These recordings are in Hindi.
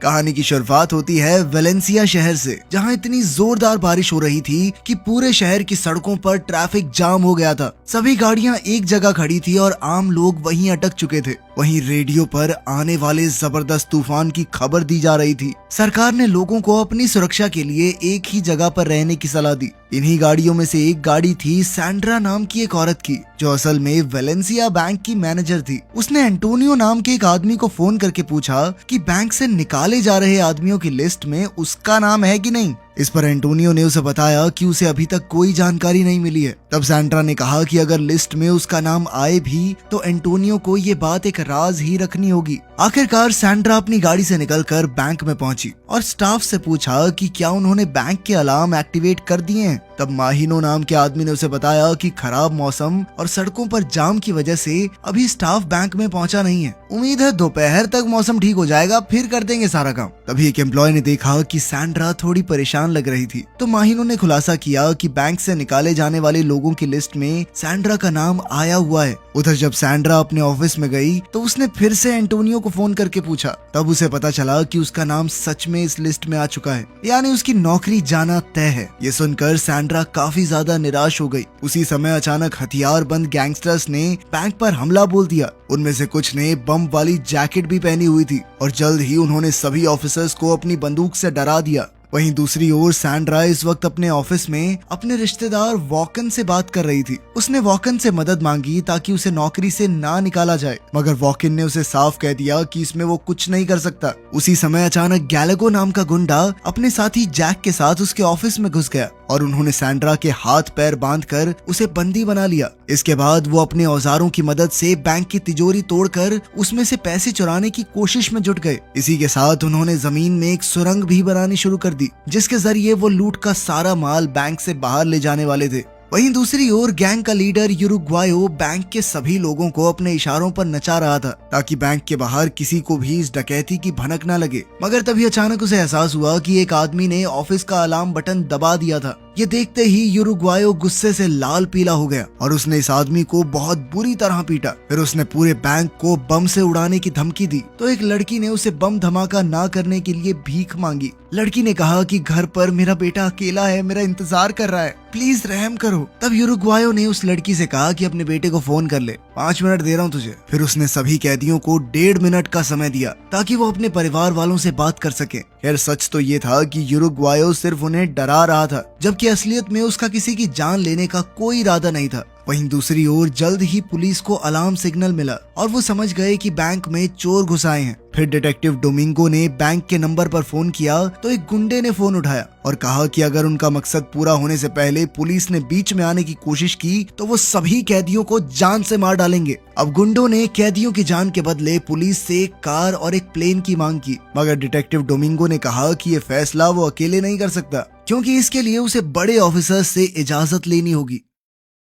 कहानी की शुरुआत होती है वेलेंसिया शहर से, जहां इतनी जोरदार बारिश हो रही थी कि पूरे शहर की सड़कों पर ट्रैफिक जाम हो गया था। सभी गाड़ियां एक जगह खड़ी थी और आम लोग वहीं अटक चुके थे। वहीं रेडियो पर आने वाले जबरदस्त तूफान की खबर दी जा रही थी। सरकार ने लोगों को अपनी सुरक्षा के लिए एक ही जगह पर रहने की सलाह दी। इन्हीं गाड़ियों में से एक गाड़ी थी सैंड्रा नाम की एक औरत की, जो असल में वेलेंसिया बैंक की मैनेजर थी। उसने एंटोनियो नाम के एक आदमी को फोन करके पूछा कि बैंक से निकाले जा रहे आदमियों की लिस्ट में उसका नाम है कि नहीं। इस पर एंटोनियो ने उसे बताया कि उसे अभी तक कोई जानकारी नहीं मिली है। तब सैंड्रा ने कहा कि अगर लिस्ट में उसका नाम आए भी तो एंटोनियो को ये बात एक राज ही रखनी होगी। आखिरकार सैंड्रा अपनी गाड़ी से निकलकर बैंक में पहुंची और स्टाफ से पूछा कि क्या उन्होंने बैंक के अलार्म एक्टिवेट कर दिए हैं। तब माहिनो नाम के आदमी ने उसे बताया कि खराब मौसम और सड़कों पर जाम की वजह से अभी स्टाफ बैंक में पहुंचा नहीं है। उम्मीद है दोपहर तक मौसम ठीक हो जाएगा, फिर कर देंगे सारा काम। तभी एक एम्प्लॉय ने देखा कि सैंड्रा थोड़ी परेशान लग रही थी, तो माहिनो ने खुलासा किया कि बैंक से निकाले जाने वाले लोगों की लिस्ट में सैंड्रा का नाम आया हुआ है। उधर जब सैंड्रा अपने ऑफिस में गई तो उसने फिर से एंटोनियो को फोन करके पूछा। तब उसे पता चला कि उसका नाम सच में इस लिस्ट में आ चुका है, यानी उसकी नौकरी जाना तय है। ये सुनकर सैंड्रा काफी ज्यादा निराश हो गई। उसी समय अचानक हथियार बंद गैंगस्टर्स ने बैंक पर हमला बोल दिया। उनमें से कुछ ने बम वाली जैकेट भी पहनी हुई थी और जल्द ही उन्होंने सभी ऑफिसर्स को अपनी बंदूक से डरा दिया। वहीं दूसरी ओर सैंड्रा इस वक्त अपने ऑफिस में अपने रिश्तेदार वॉकन से बात कर रही थी। उसने वॉकन से मदद मांगी ताकि उसे नौकरी से ना निकाला जाए, मगर वॉकन ने उसे साफ कह दिया कि इसमें वो कुछ नहीं कर सकता। उसी समय अचानक गैलागो नाम का गुंडा अपने साथी जैक के साथ उसके ऑफिस में घुस गया और उन्होंने सैंड्रा के हाथ पैर बांधकर उसे बंदी बना लिया। इसके बाद वो अपने औजारों की मदद से बैंक की तिजोरी तोड़कर उसमें से पैसे चुराने की कोशिश में जुट गए। इसी के साथ उन्होंने जमीन में एक सुरंग भी बनानी शुरू कर दी, जिसके जरिए वो लूट का सारा माल बैंक से बाहर ले जाने वाले थे। वहीं दूसरी ओर गैंग का लीडर यूरुग्वायो बैंक के सभी लोगों को अपने इशारों पर नचा रहा था ताकि बैंक के बाहर किसी को भी इस डकैती की भनक न लगे। मगर तभी अचानक उसे एहसास हुआ कि एक आदमी ने ऑफिस का अलार्म बटन दबा दिया था। ये देखते ही यूरुग्वायो गुस्से से लाल पीला हो गया और उसने इस आदमी को बहुत बुरी तरह पीटा। फिर उसने पूरे बैंक को बम से उड़ाने की धमकी दी तो एक लड़की ने उसे बम धमाका ना करने के लिए भीख मांगी। लड़की ने कहा कि घर पर मेरा बेटा अकेला है, मेरा इंतजार कर रहा है, प्लीज रहम करो। तब यूरुग्वायो ने उस लड़की से कहा कि अपने बेटे को फोन कर ले, 5 मिनट दे रहा हूँ तुझे। फिर उसने सभी कैदियों को 1.5 मिनट का समय दिया ताकि वो अपने परिवार वालों से बात कर सके। खैर सच तो ये था कि यूरुग्वायो सिर्फ उन्हें डरा रहा था, जबकि असलियत में उसका किसी की जान लेने का कोई इरादा नहीं था। वहीं दूसरी ओर जल्द ही पुलिस को अलार्म सिग्नल मिला और वो समझ गए कि बैंक में चोर घुस आए हैं। फिर डिटेक्टिव डोमिंगो ने बैंक के नंबर पर फोन किया तो एक गुंडे ने फोन उठाया और कहा कि अगर उनका मकसद पूरा होने से पहले पुलिस ने बीच में आने की कोशिश की तो वो सभी कैदियों को जान से मार डालेंगे। अब गुंडों ने कैदियों की जान के बदले पुलिस से एक कार और एक प्लेन की मांग की, मगर डिटेक्टिव डोमिंगो ने कहा कि ये फैसला वो अकेले नहीं कर सकता, क्योंकि इसके लिए उसे बड़े ऑफिसर्स से इजाजत लेनी होगी।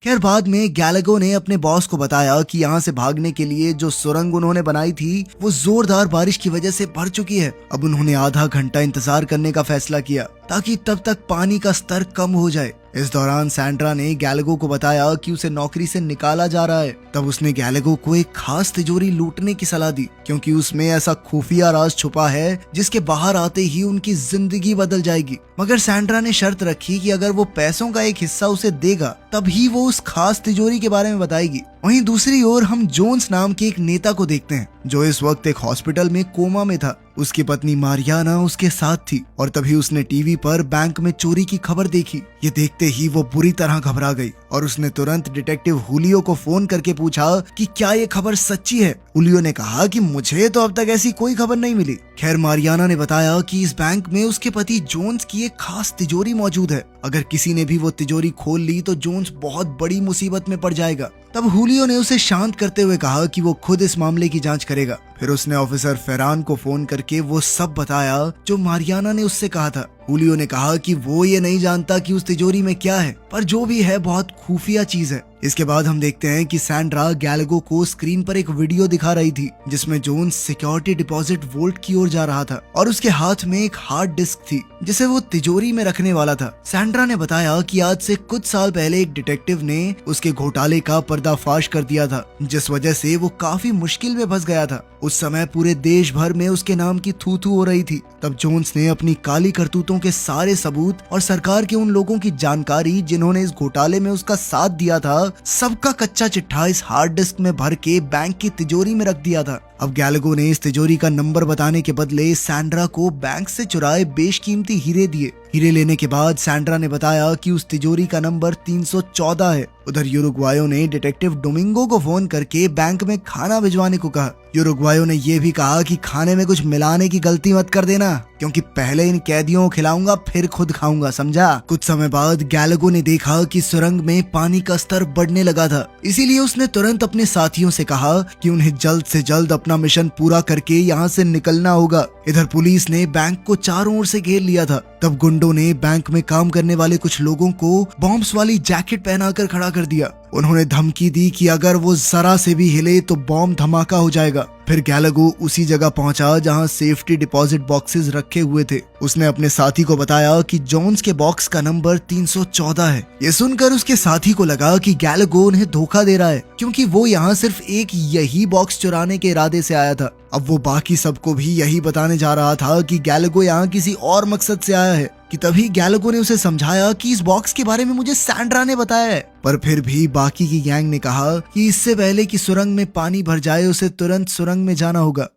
खैर बाद में गैलागो ने अपने बॉस को बताया कि यहाँ से भागने के लिए जो सुरंग उन्होंने बनाई थी वो जोरदार बारिश की वजह से भर चुकी है। अब उन्होंने आधा घंटा इंतजार करने का फैसला किया ताकि तब तक पानी का स्तर कम हो जाए। इस दौरान सैंड्रा ने गैलागो को बताया कि उसे नौकरी से निकाला जा रहा है। तब उसने गैलागो को एक खास तिजोरी लूटने की सलाह दी, क्योंकि उसमें ऐसा खुफिया राज छुपा है जिसके बाहर आते ही उनकी जिंदगी बदल जाएगी। मगर सैंड्रा ने शर्त रखी कि अगर वो पैसों का एक हिस्सा उसे देगा तभी वो उस खास तिजोरी के बारे में बताएगी। वहीं दूसरी ओर हम जोन्स नाम के एक नेता को देखते हैं, जो इस वक्त एक हॉस्पिटल में कोमा में था। उसकी पत्नी मारियाना उसके साथ थी और तभी उसने टीवी पर बैंक में चोरी की खबर देखी। ये देखते ही वो बुरी तरह घबरा गई और उसने तुरंत डिटेक्टिव हुलियो को फोन करके पूछा कि क्या ये खबर सच्ची है। हुलियो ने कहा कि मुझे तो अब तक ऐसी कोई खबर नहीं मिली। खैर मारियाना ने बताया कि इस बैंक में उसके पति जोन्स की एक खास तिजोरी मौजूद है। अगर किसी ने भी वो तिजोरी खोल ली तो जोन्स बहुत बड़ी मुसीबत में पड़ जाएगा। तब हुलियो ने उसे शांत करते हुए कहा कि वो खुद इस मामले की जांच करेगा। फिर उसने ऑफिसर फेरान को फोन करके वो सब बताया जो मारियाना ने उससे कहा था। हुलियो ने कहा कि वो ये नहीं जानता कि उस तिजोरी में क्या है, पर जो भी है बहुत खुफिया चीज है। इसके बाद हम देखते हैं कि सैंड्रा गैलगो को स्क्रीन पर एक वीडियो दिखा रही थी जिसमें जोन्स सिक्योरिटी डिपॉजिट वोल्ट की ओर जा रहा था और उसके हाथ में एक हार्ड डिस्क थी जिसे वो तिजोरी में रखने वाला था। सैंड्रा ने बताया कि आज से कुछ साल पहले एक डिटेक्टिव ने उसके घोटाले का पर्दाफाश कर दिया था जिस वजह से वो काफी मुश्किल में फंस गया था। उस समय पूरे देश भर में उसके नाम की थू थू हो रही थी। तब जोन्स ने अपनी काली करतूतों के सारे सबूत और सरकार के उन लोगों की जानकारी जिन्होंने इस घोटाले में उसका साथ दिया था सबका कच्चा चिट्ठा इस हार्ड डिस्क में भर के बैंक की तिजोरी में रख दिया था। अब गैलगो ने इस तिजोरी का नंबर बताने के बदले सैंड्रा को बैंक से चुराए बेशकीमती हीरे दिए। हीरे लेने के बाद सैंड्रा ने बताया कि उस तिजोरी का नंबर 314 है। उधर यूरुग्वायो ने डिटेक्टिव डोमिंगो को फोन करके बैंक में खाना भिजवाने को कहा। यूरुग्वायो ने यह भी कहा कि खाने में कुछ मिलाने की गलती मत कर देना क्योंकि पहले इन कैदियों को खिलाऊंगा फिर खुद खाऊंगा, समझा। कुछ समय बाद गैलगो ने देखा कि सुरंग में पानी का स्तर बढ़ने लगा था, इसीलिए उसने तुरंत अपने साथियों से कहा कि उन्हें जल्द से जल्द अपना मिशन पूरा करके यहाँ से निकलना होगा। इधर पुलिस ने बैंक को चारों ओर से घेर लिया था। तब गुंडों ने बैंक में काम करने वाले कुछ लोगों को बॉम्ब्स वाली जैकेट पहनाकर खड़ा कर दिया। उन्होंने धमकी दी कि अगर वो जरा से भी हिले तो बॉम्ब धमाका हो जाएगा। फिर गैलगो उसी जगह पहुंचा जहां सेफ्टी डिपॉजिट बॉक्सेस रखे हुए थे। उसने अपने साथी को बताया कि जोन्स के बॉक्स का नंबर 314 है। ये सुनकर उसके साथी को लगा कि गैलगो उन्हें धोखा दे रहा है क्योंकि वो यहाँ सिर्फ एक यही बॉक्स चुराने के इरादे से आया था। अब वो बाकी सबको भी यही बताने जा रहा था कि गैलगो यहाँ किसी और मकसद से आया है कि तभी गैलगो ने उसे समझाया कि इस बॉक्स के बारे में मुझे सैंड्रा ने बताया है। पर फिर भी बाकी की गैंग ने कहा कि इससे पहले कि सुरंग में पानी भर जाए उसे तुरंत सुरंग में जाना होगा।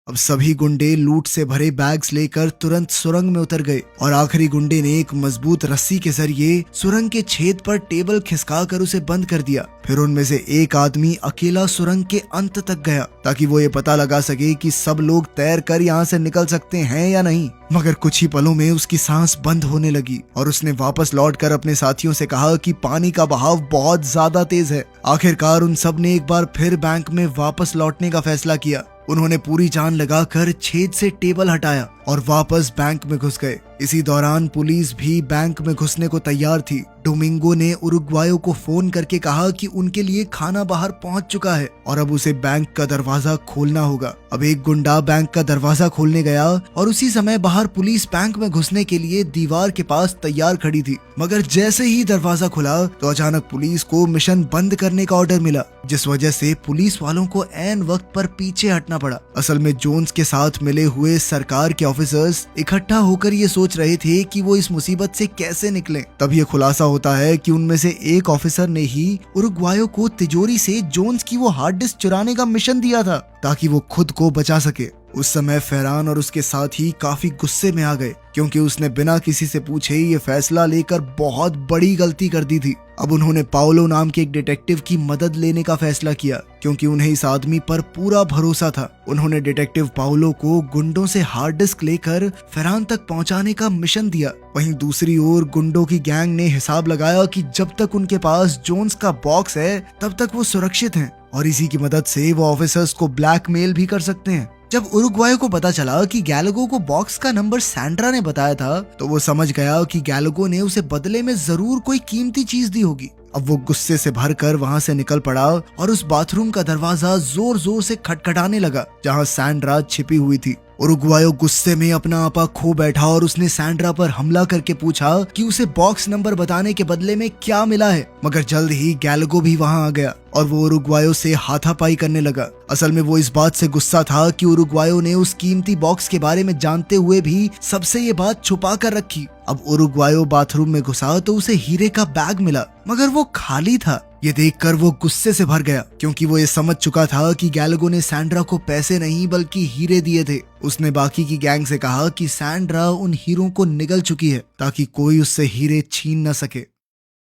अब सभी गुंडे लूट से भरे बैग्स लेकर तुरंत सुरंग में उतर गए और आखिरी गुंडे ने एक मजबूत रस्सी के जरिए सुरंग के छेद पर टेबल खिसका कर उसे बंद कर दिया। फिर उनमें से एक आदमी अकेला सुरंग के अंत तक गया ताकि वो ये पता लगा सके कि सब लोग तैर कर यहाँ से निकल सकते हैं या नहीं। मगर कुछ ही पलों में उसकी सांस बंद होने लगी और उसने वापस लौटकर अपने साथियों से कहा कि पानी का बहाव बहुत ज्यादा तेज है। आखिरकार उन सब ने एक बार फिर बैंक में वापस लौटने का फैसला किया। उन्होंने पूरी जान लगाकर छेद से टेबल हटाया और वापस बैंक में घुस गए। इसी दौरान पुलिस भी बैंक में घुसने को तैयार थी। डोमिंगो ने उरुग्वायो को फोन करके कहा कि उनके लिए खाना बाहर पहुंच चुका है और अब उसे बैंक का दरवाजा खोलना होगा। अब एक गुंडा बैंक का दरवाजा खोलने गया और उसी समय बाहर पुलिस बैंक में घुसने के लिए दीवार के पास तैयार खड़ी थी। मगर जैसे ही दरवाजा खुला तो अचानक पुलिस को मिशन बंद करने का ऑर्डर मिला, जिस वजह से पुलिस वालों को ऐन वक्त पर पीछे हटना पड़ा। असल में जोन्स के साथ मिले हुए सरकार के ऑफिसर्स इकट्ठा होकर ये सोच रहे थे कि वो इस मुसीबत से कैसे निकलें। तब ये खुलासा होता है कि उनमें से एक ऑफिसर ने ही उरुग्वायो को तिजोरी से जोन्स की वो हार्ड डिस्क चुराने का मिशन दिया था ताकि वो खुद को बचा सके। उस समय फेरान और उसके साथी काफी गुस्से में आ गए क्योंकि उसने बिना किसी से पूछे ये फैसला लेकर बहुत बड़ी गलती कर दी थी। अब उन्होंने पाओलो नाम के एक डिटेक्टिव की मदद लेने का फैसला किया क्योंकि उन्हें इस आदमी पर पूरा भरोसा था। उन्होंने डिटेक्टिव पाओलो को गुंडों से हार्ड डिस्क लेकर फेरान तक पहुंचाने का मिशन दिया। वहीं दूसरी ओर गुंडों की गैंग ने हिसाब लगाया कि जब तक उनके पास जोन्स का बॉक्स है तब तक वो सुरक्षित हैं और इसी की मदद से वो ऑफिसर्स को ब्लैकमेल भी कर सकते हैं। जब उरुग्वायो को पता चला कि गैलगो को बॉक्स का नंबर सैंड्रा ने बताया था तो वो समझ गया कि गैलगो ने उसे बदले में जरूर कोई कीमती चीज दी होगी। अब वो गुस्से से भरकर वहाँ से निकल पड़ा और उस बाथरूम का दरवाजा जोर जोर से खटखटाने लगा जहाँ सैंड्रा छिपी हुई थी। उरुग्वायो गुस्से में अपना आपा खो बैठा और उसने सैंड्रा पर हमला करके पूछा कि उसे बॉक्स नंबर बताने के बदले में क्या मिला है। मगर जल्द ही गैलगो भी वहाँ आ गया और वो उरुग्वायो से हाथापाई करने लगा। असल में वो इस बात से गुस्सा था कि उरुग्वायो ने उस कीमती बॉक्स के बारे में जानते हुए भी सबसे ये बात छुपा कर रखी। अब उरुग्वायो बाथरूम में घुसा तो उसे हीरे का बैग मिला मगर वो खाली था। ये देखकर वो गुस्से से भर गया क्योंकि वो ये समझ चुका था कि गैलगो ने सैंड्रा को पैसे नहीं बल्कि हीरे दिए थे। उसने बाकी की गैंग से कहा कि सैंड्रा उन हीरों को निगल चुकी है ताकि कोई उससे हीरे छीन न सके।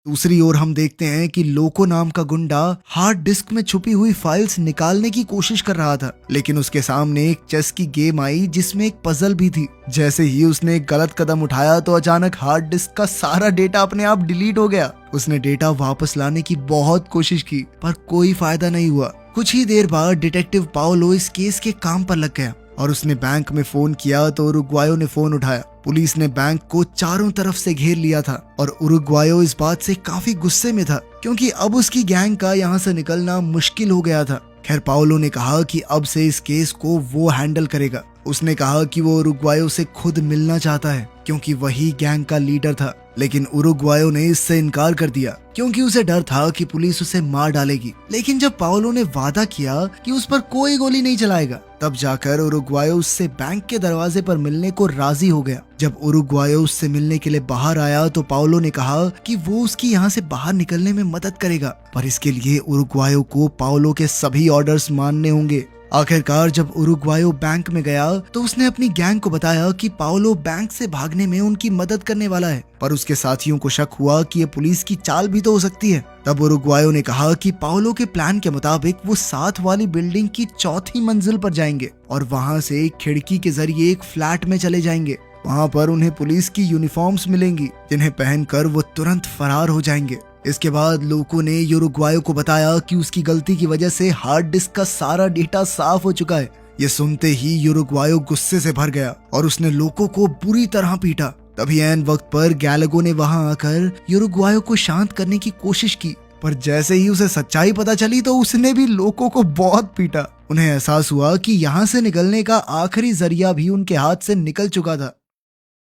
दूसरी ओर हम देखते हैं कि लोको नाम का गुंडा हार्ड डिस्क में छुपी हुई फाइल्स निकालने की कोशिश कर रहा था, लेकिन उसके सामने एक चेस की गेम आई जिसमें एक पजल भी थी। जैसे ही उसने एक गलत कदम उठाया तो अचानक हार्ड डिस्क का सारा डेटा अपने आप डिलीट हो गया। उसने डेटा वापस लाने की बहुत कोशिश की पर कोई फायदा नहीं हुआ। कुछ ही देर बाद डिटेक्टिव पाओलो इस केस के काम पर लग गया। और उसने बैंक में फोन किया तो उरुग्वायो ने फोन उठाया। पुलिस ने बैंक को चारों तरफ से घेर लिया था और उरुग्वायो इस बात से काफी गुस्से में था क्योंकि अब उसकी गैंग का यहाँ से निकलना मुश्किल हो गया था। खैर पाओलो ने कहा कि अब से इस केस को वो हैंडल करेगा। उसने कहा कि वो उरुग्वायो से खुद मिलना चाहता है क्योंकि वही गैंग का लीडर था, लेकिन उरुग्वायो ने इससे इनकार कर दिया क्योंकि उसे डर था कि पुलिस उसे मार डालेगी। लेकिन जब पाओलो ने वादा किया कि उस पर कोई गोली नहीं चलाएगा, तब जाकर उरुग्वायो उससे बैंक के दरवाजे पर मिलने को राजी हो गया। जब उरुग्वायो उससे मिलने के लिए बाहर आया तो पाओलो ने कहा कि वो उसकी यहाँ से बाहर निकलने में मदद करेगा, पर इसके लिए उरुग्वायो को पाओलो के सभी ऑर्डर्स मानने होंगे। आखिरकार जब उरुग्वायो बैंक में गया तो उसने अपनी गैंग को बताया कि पाओलो बैंक से भागने में उनकी मदद करने वाला है, पर उसके साथियों को शक हुआ कि ये पुलिस की चाल भी तो हो सकती है। तब उरुग्वायो ने कहा कि पाओलो के प्लान के मुताबिक वो साथ वाली बिल्डिंग की चौथी मंजिल पर जाएंगे और वहाँ से एक खिड़की के जरिए एक फ्लैट में चले जाएंगे। वहाँ पर उन्हें पुलिस की यूनिफॉर्म्स मिलेंगी जिन्हें पहनकर वो तुरंत फरार हो जाएंगे। इसके बाद लोगों ने उरुग्वायो को बताया कि उसकी गलती की वजह से हार्ड डिस्क का सारा डेटा साफ हो चुका है। ये सुनते ही उरुग्वायो गुस्से से भर गया और उसने लोगों को बुरी तरह पीटा। तभी ऐन वक्त पर गैलागो ने वहां आकर उरुग्वायो को शांत करने की कोशिश की, पर जैसे ही उसे सच्चाई पता चली तो उसने भी लोगों को बहुत पीटा। उन्हें एहसास हुआ कि यहाँ से निकलने का आखिरी जरिया भी उनके हाथ से निकल चुका था।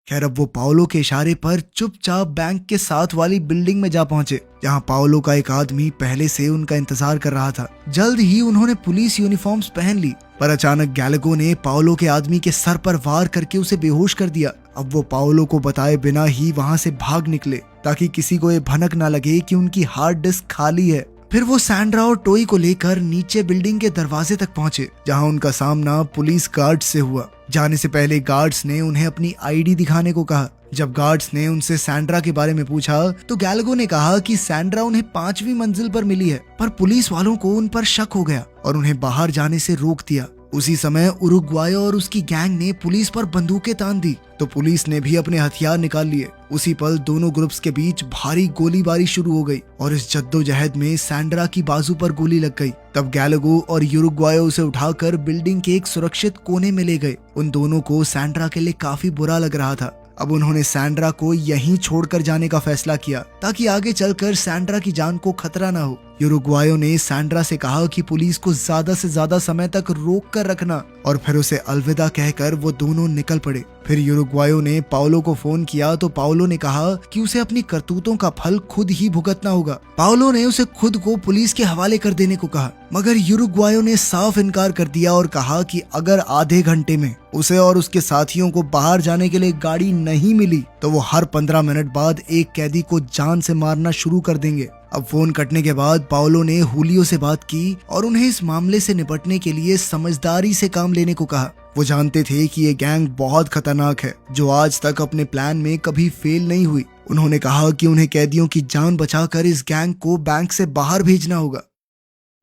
खैर अब वो पाओलो के इशारे पर चुपचाप बैंक के साथ वाली बिल्डिंग में जा पहुंचे, जहां पाओलो का एक आदमी पहले से उनका इंतजार कर रहा था। जल्द ही उन्होंने पुलिस यूनिफॉर्म्स पहन ली, पर अचानक गैलागो ने पाओलो के आदमी के सर पर वार करके उसे बेहोश कर दिया। अब वो पाओलो को बताए बिना ही वहां से भाग निकले ताकि किसी को ये भनक ना लगे कि उनकी हार्ड डिस्क खाली है। फिर वो सैंड्रा और टोई को लेकर नीचे बिल्डिंग के दरवाजे तक पहुंचे, जहां उनका सामना पुलिस गार्ड से हुआ। जाने से पहले गार्ड्स ने उन्हें अपनी आईडी दिखाने को कहा। जब गार्ड्स ने उनसे सैंड्रा के बारे में पूछा तो गैलागो ने कहा कि सैंड्रा उन्हें 5वीं मंजिल पर मिली है, पर पुलिस वालों को उन पर शक हो गया और उन्हें बाहर जाने से रोक दिया। उसी समय उरुग्वायो और उसकी गैंग ने पुलिस पर बंदूकें तान दी तो पुलिस ने भी अपने हथियार निकाल लिए। उसी पल दोनों ग्रुप्स के बीच भारी गोलीबारी शुरू हो गई और इस जद्दोजहद में सैंड्रा की बाजू पर गोली लग गई। तब गैलागो और उरुग्वायो उसे उठाकर बिल्डिंग के एक सुरक्षित कोने में ले गए। उन दोनों को सैंड्रा के लिए काफी बुरा लग रहा था। अब उन्होंने सैंड्रा को यहीं छोड़कर जाने का फैसला किया ताकि आगे चलकर सैंड्रा की जान को खतरा ना हो। उरुग्वायो ने सैंड्रा से कहा कि पुलिस को ज्यादा से ज्यादा समय तक रोक कर रखना और फिर उसे अलविदा कहकर वो दोनों निकल पड़े। फिर उरुग्वायो ने पाओलो को फोन किया तो पाओलो ने कहा कि उसे अपनी करतूतों का फल खुद ही भुगतना होगा। पाओलो ने उसे खुद को पुलिस के हवाले कर देने को कहा, मगर उरुग्वायो ने साफ इनकार कर दिया और कहा कि अगर आधे घंटे में उसे और उसके साथियों को बाहर जाने के लिए गाड़ी नहीं मिली तो वो हर 15 मिनट बाद एक कैदी को जान से मारना शुरू कर देंगे। अब फोन कटने के बाद पाओलो ने हुलियो से बात की और उन्हें इस मामले से निपटने के लिए समझदारी से काम लेने को कहा। वो जानते थे कि ये गैंग बहुत खतरनाक है जो आज तक अपने प्लान में कभी फेल नहीं हुई। उन्होंने कहा कि उन्हें कैदियों की जान बचाकर इस गैंग को बैंक से बाहर भेजना होगा।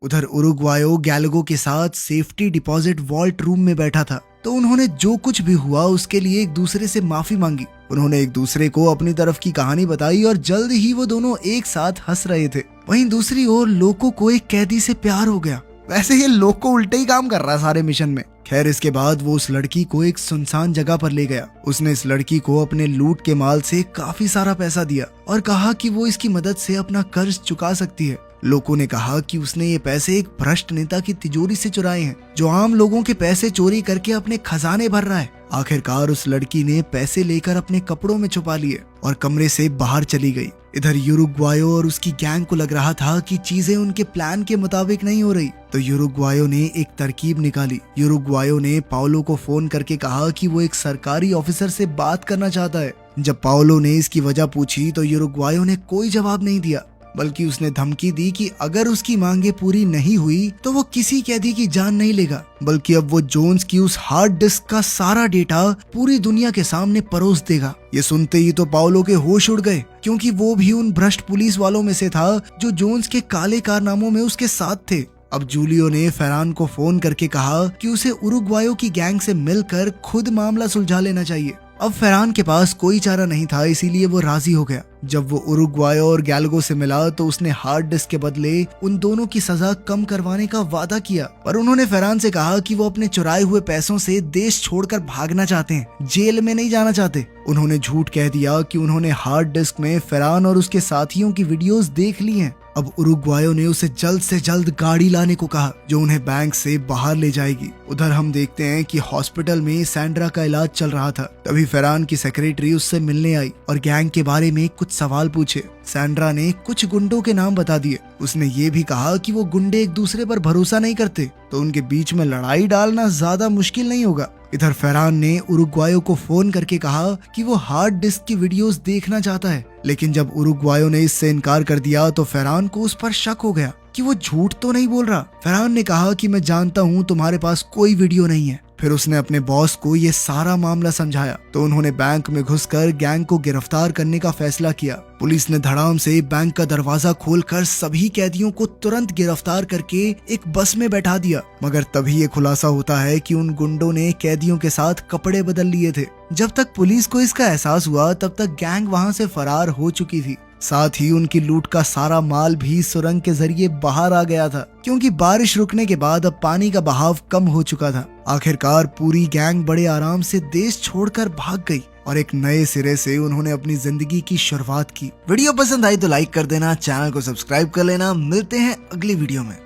उधर उरुग्वायो गैलागो के साथ सेफ्टी डिपॉजिट वॉल्ट रूम में बैठा था तो उन्होंने जो कुछ भी हुआ उसके लिए एक दूसरे से माफी मांगी। उन्होंने एक दूसरे को अपनी तरफ की कहानी बताई और जल्द ही वो दोनों एक साथ हंस रहे थे। वहीं दूसरी ओर लोको को एक कैदी से प्यार हो गया। वैसे ये लोको उल्टे ही काम कर रहा है सारे मिशन में। खैर इसके बाद वो उस लड़की को एक सुनसान जगह पर ले गया। उसने इस लड़की को अपने लूट के माल से काफी सारा पैसा दिया और कहा कि वो इसकी मदद से अपना कर्ज चुका सकती है। लोगों ने कहा कि उसने ये पैसे एक भ्रष्ट नेता की तिजोरी से चुराए हैं जो आम लोगों के पैसे चोरी करके अपने खजाने भर रहा है। आखिरकार उस लड़की ने पैसे लेकर अपने कपड़ों में छुपा लिए और कमरे से बाहर चली गई। इधर उरुग्वायो और उसकी गैंग को लग रहा था कि चीजें उनके प्लान के मुताबिक नहीं हो रही तो उरुग्वायो ने एक तरकीब निकाली। उरुग्वायो ने पाओलो को फोन करके कहा कि वो एक सरकारी ऑफिसर से बात करना चाहता है। जब पाओलो ने इसकी वजह पूछी तो उरुग्वायो ने कोई जवाब नहीं दिया, बल्कि उसने धमकी दी कि अगर उसकी मांगे पूरी नहीं हुई तो वो किसी कैदी की जान नहीं लेगा, बल्कि अब वो जोन्स की उस हार्ड डिस्क का सारा डेटा पूरी दुनिया के सामने परोस देगा। ये सुनते ही तो पाओलो के होश उड़ गए क्योंकि वो भी उन भ्रष्ट पुलिस वालों में से था जो जोन्स के काले कारनामों में उसके साथ थे। अब जूलियो ने फेरान को फोन करके कहा कि उसे उरुग्वायो की गैंग से मिलकर खुद मामला सुलझा लेना चाहिए। अब फरहान के पास कोई चारा नहीं था, इसीलिए वो राजी हो गया। जब वो उरुग्वायो और गैलगो से मिला तो उसने हार्ड डिस्क के बदले उन दोनों की सजा कम करवाने का वादा किया, पर उन्होंने फरहान से कहा कि वो अपने चुराए हुए पैसों से देश छोड़कर भागना चाहते हैं, जेल में नहीं जाना चाहते। उन्होंने झूठ कह दिया कि उन्होंने हार्ड डिस्क में फरहान और उसके साथियों की वीडियोस देख ली हैं। अब उरुग्वायो ने उसे जल्द से जल्द गाड़ी लाने को कहा जो उन्हें बैंक से बाहर ले जाएगी। उधर हम देखते हैं कि हॉस्पिटल में सैंड्रा का इलाज चल रहा था। तभी फरहान की सेक्रेटरी उससे मिलने आई और गैंग के बारे में कुछ सवाल पूछे। सैंड्रा ने कुछ गुंडों के नाम बता दिए। उसने ये भी कहा कि वो गुंडे एक दूसरे पर भरोसा नहीं करते, तो उनके बीच में लड़ाई डालना ज्यादा मुश्किल नहीं होगा। इधर फरहान ने उरुग्वायो को फोन करके कहा कि वो हार्ड डिस्क की वीडियोस देखना चाहता है, लेकिन जब उरुग्वायो ने इससे इनकार कर दिया तो फरहान को उस पर शक हो गया कि वो झूठ तो नहीं बोल रहा। फरहान ने कहा कि मैं जानता हूँ तुम्हारे पास कोई वीडियो नहीं है। फिर उसने अपने बॉस को ये सारा मामला समझाया तो उन्होंने बैंक में घुसकर गैंग को गिरफ्तार करने का फैसला किया। पुलिस ने धड़ाम से बैंक का दरवाजा खोलकर सभी कैदियों को तुरंत गिरफ्तार करके एक बस में बैठा दिया, मगर तभी ये खुलासा होता है कि उन गुंडों ने कैदियों के साथ कपड़े बदल लिए थे। जब तक पुलिस को इसका एहसास हुआ तब तक गैंग वहाँ से फरार हो चुकी थी। साथ ही उनकी लूट का सारा माल भी सुरंग के जरिए बाहर आ गया था, क्योंकि बारिश रुकने के बाद अब पानी का बहाव कम हो चुका था। आखिरकार पूरी गैंग बड़े आराम से देश छोड़कर भाग गई और एक नए सिरे से उन्होंने अपनी जिंदगी की शुरुआत की। वीडियो पसंद आई तो लाइक कर देना, चैनल को सब्सक्राइब कर लेना। मिलते हैं अगली वीडियो में।